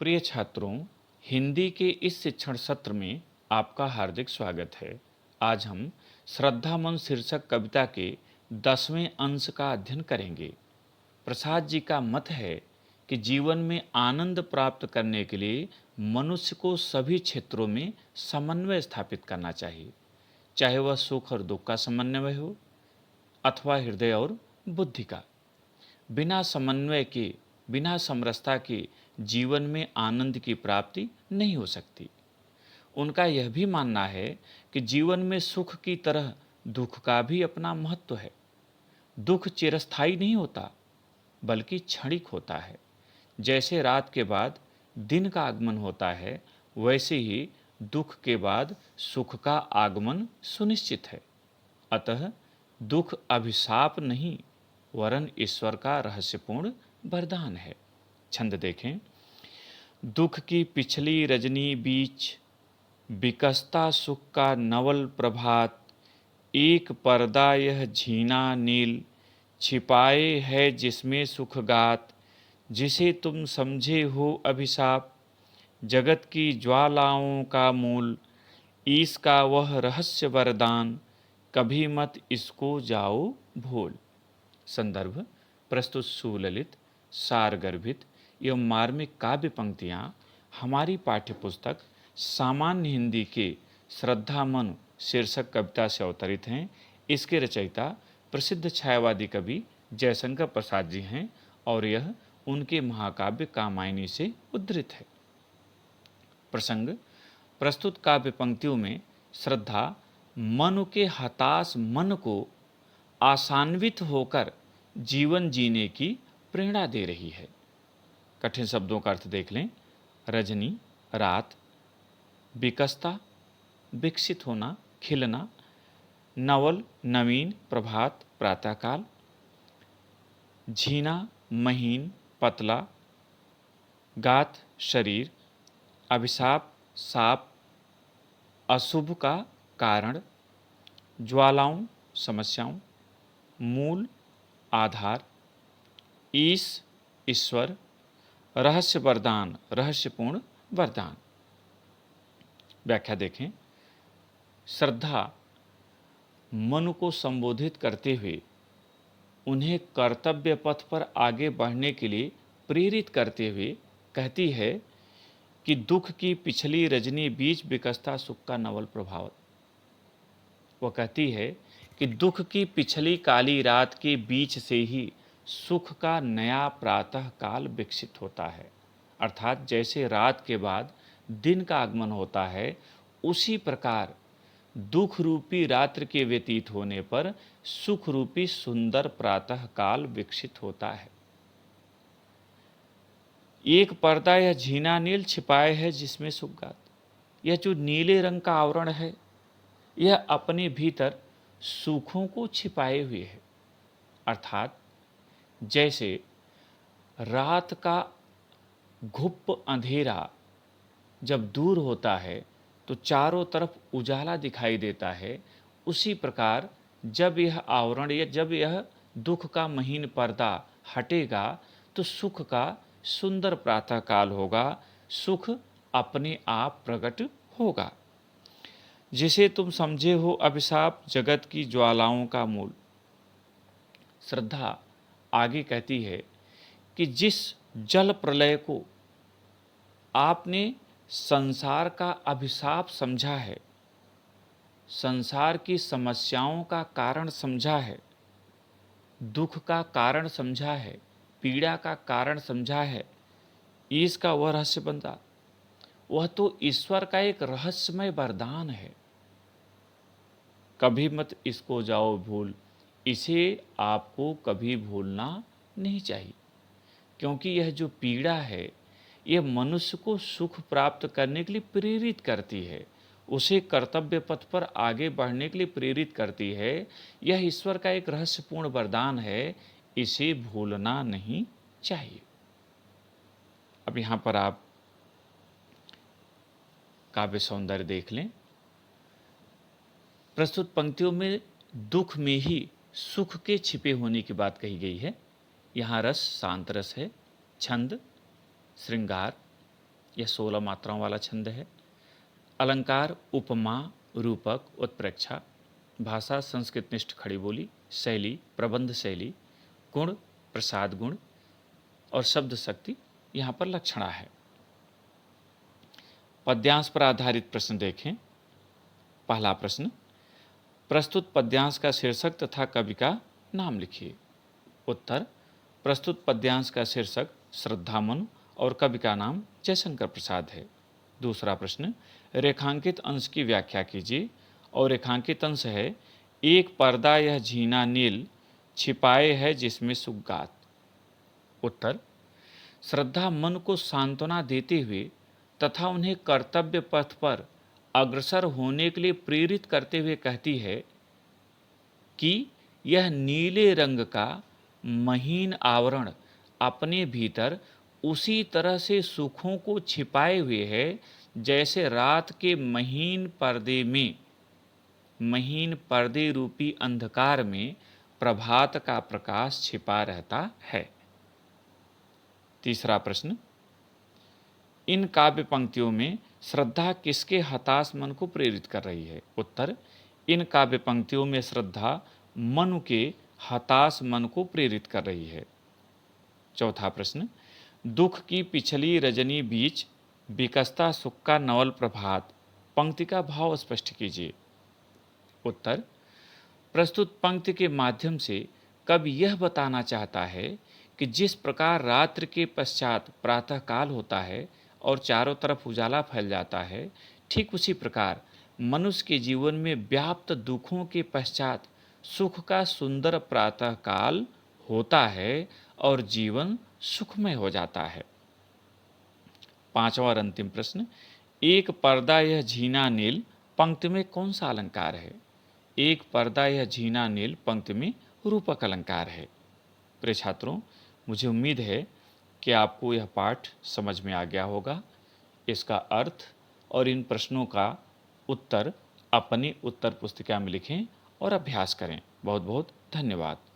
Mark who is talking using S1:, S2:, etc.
S1: प्रिय छात्रों, हिंदी के इस शिक्षण सत्र में आपका हार्दिक स्वागत है। आज हम श्रद्धा मन शीर्षक कविता के 10वें अंश का अध्ययन करेंगे। प्रसाद जी का मत है कि जीवन में आनंद प्राप्त करने के लिए मनुष्य को सभी क्षेत्रों में समन्वय स्थापित करना चाहिए, चाहे वह सुख और दुख का समन्वय हो अथवा हृदय और बुद्धि का। बिना समन्वय के, बिना समरसता के जीवन में आनंद की प्राप्ति नहीं हो सकती। उनका यह भी मानना है कि जीवन में सुख की तरह दुख का भी अपना महत्व है। दुख चिरस्थायी नहीं होता, बल्कि क्षणिक होता है। जैसे रात के बाद दिन का आगमन होता है, वैसे ही दुख के बाद सुख का आगमन सुनिश्चित है। अतः दुख अभिशाप नहीं, वरन ईश्वर का रहस्यपूर्ण वरदान है। छंद देखें। दुख की पिछली रजनी बीच विकसता सुख का नवल प्रभात, एक पर्दा यह झीना नील, छिपाए है जिसमें सुख गात, जिसे तुम समझे हो अभिशाप, जगत की ज्वालाओं का मूल, ईश का वह रहस्य वरदान, कभी मत इसको जाओ भूल। संदर्भ प्रस्तुत सुललित, सारगर्भित एवं मार्मिक काव्य पंक्तियाँ हमारी पाठ्यपुस्तक सामान्य हिंदी के श्रद्धा मन शीर्षक कविता से अवतरित हैं। इसके रचयिता प्रसिद्ध छायावादी कवि जयशंकर प्रसाद जी हैं और यह उनके महाकाव्य कामायनी से उद्धृत है। प्रसंग। प्रस्तुत काव्य पंक्तियों में श्रद्धा मन के हताश मन को आशान्वित होकर जीवन जीने की प्रेरणा दे रही है। कठिन शब्दों का अर्थ देख लें। रजनी रात, विकसता विकसित होना, खिलना, नवल नवीन प्रभात प्रातःकाल, झीना महीन पतला, गात शरीर, अभिशाप साप अशुभ का कारण, ज्वालाओं समस्याओं, मूल आधार, ईश ईश्वर, रहस्य वरदान रहस्यपूर्ण वरदान। व्याख्या देखें। श्रद्धा मन को संबोधित करते हुए उन्हें कर्तव्य पथ पर आगे बढ़ने के लिए प्रेरित करते हुए कहती है कि दुख की पिछली रजनी बीच विकसता सुख का नवल प्रभाव। वह कहती है कि दुख की पिछली काली रात के बीच से ही सुख का नया प्रातः काल विकसित होता है। अर्थात जैसे रात के बाद दिन का आगमन होता है, उसी प्रकार दुख रूपी रात्रि के व्यतीत होने पर सुख रूपी सुंदर प्रातः काल विकसित होता है। एक पर्दा यह झीना नील छिपाए है जिसमें सुख गात। यह जो नीले रंग का आवरण है, यह अपने भीतर सुखों को छिपाए हुए है। अर्थात जैसे रात का घुप अंधेरा जब दूर होता है तो चारों तरफ उजाला दिखाई देता है, उसी प्रकार जब यह आवरण या जब यह दुख का महीन पर्दा हटेगा तो सुख का सुंदर प्रातःकाल होगा, सुख अपने आप प्रकट होगा। जिसे तुम समझे हो अभिशाप, जगत की ज्वालाओं का मूल। श्रद्धा आगे कहती है कि जिस जल प्रलय को आपने संसार का अभिशाप समझा है, संसार की समस्याओं का कारण समझा है, दुख का कारण समझा है, पीड़ा का कारण समझा है, इसका वह रहस्य बनता, वह तो ईश्वर का एक रहस्यमय वरदान है। कभी मत इसको जाओ भूल, इसे आपको कभी भूलना नहीं चाहिए, क्योंकि यह जो पीड़ा है, यह मनुष्य को सुख प्राप्त करने के लिए प्रेरित करती है, उसे कर्तव्य पथ पर आगे बढ़ने के लिए प्रेरित करती है। यह ईश्वर का एक रहस्यपूर्ण वरदान है, इसे भूलना नहीं चाहिए। अब यहाँ पर आप काव्य सौंदर्य देख लें। प्रस्तुत पंक्तियों में दुख में ही सुख के छिपे होने की बात कही गई है। यहाँ रस शांत रस है, छंद श्रृंगार, यह 16 मात्राओं वाला छंद है। अलंकार उपमा, रूपक, उत्प्रेक्षा। भाषा संस्कृतनिष्ठ खड़ी बोली। शैली प्रबंध शैली। गुण प्रसाद गुण। और शब्द शक्ति यहाँ पर लक्षणा है। पद्यांश पर आधारित प्रश्न देखें। पहला प्रश्न, प्रस्तुत पद्यांश का शीर्षक तथा कवि का नाम लिखिए। उत्तर, प्रस्तुत पद्यांश का शीर्षक श्रद्धामनु और कवि का नाम जयशंकर प्रसाद है। दूसरा प्रश्न, रेखांकित अंश की व्याख्या कीजिए। और रेखांकित अंश है, एक पर्दा यह झीना नील छिपाए है जिसमें सुगात। उत्तर, श्रद्धा मन को सांत्वना देते हुए तथा उन्हें कर्तव्य पथ पर अग्रसर होने के लिए प्रेरित करते हुए कहती है कि यह नीले रंग का महीन आवरण अपने भीतर उसी तरह से सुखों को छिपाए हुए है जैसे रात के महीन पर्दे रूपी अंधकार में प्रभात का प्रकाश छिपा रहता है। तीसरा प्रश्न, इन काव्य पंक्तियों में श्रद्धा किसके हताश मन को प्रेरित कर रही है। उत्तर, इन काव्य पंक्तियों में श्रद्धा मनु के हताश मन को प्रेरित कर रही है। चौथा प्रश्न, दुख की पिछली रजनी बीच विकसता सुख का नवल प्रभात पंक्ति का भाव स्पष्ट कीजिए। उत्तर, प्रस्तुत पंक्ति के माध्यम से कवि यह बताना चाहता है कि जिस प्रकार रात्रि के पश्चात प्रातःकाल होता है और चारों तरफ उजाला फैल जाता है, ठीक उसी प्रकार मनुष्य के जीवन में व्याप्त दुखों के पश्चात सुख का सुंदर प्रातःकाल होता है और जीवन सुखमय हो जाता है। पांचवा और अंतिम प्रश्न, एक पर्दा यह झीना नील पंक्ति में कौन सा अलंकार है। एक पर्दा यह झीना नील पंक्ति में रूपक अलंकार है। प्रिय छात्रों, मुझे उम्मीद है कि आपको यह पाठ समझ में आ गया होगा। इसका अर्थ और इन प्रश्नों का उत्तर अपनी उत्तर पुस्तिका में लिखें और अभ्यास करें। बहुत बहुत धन्यवाद।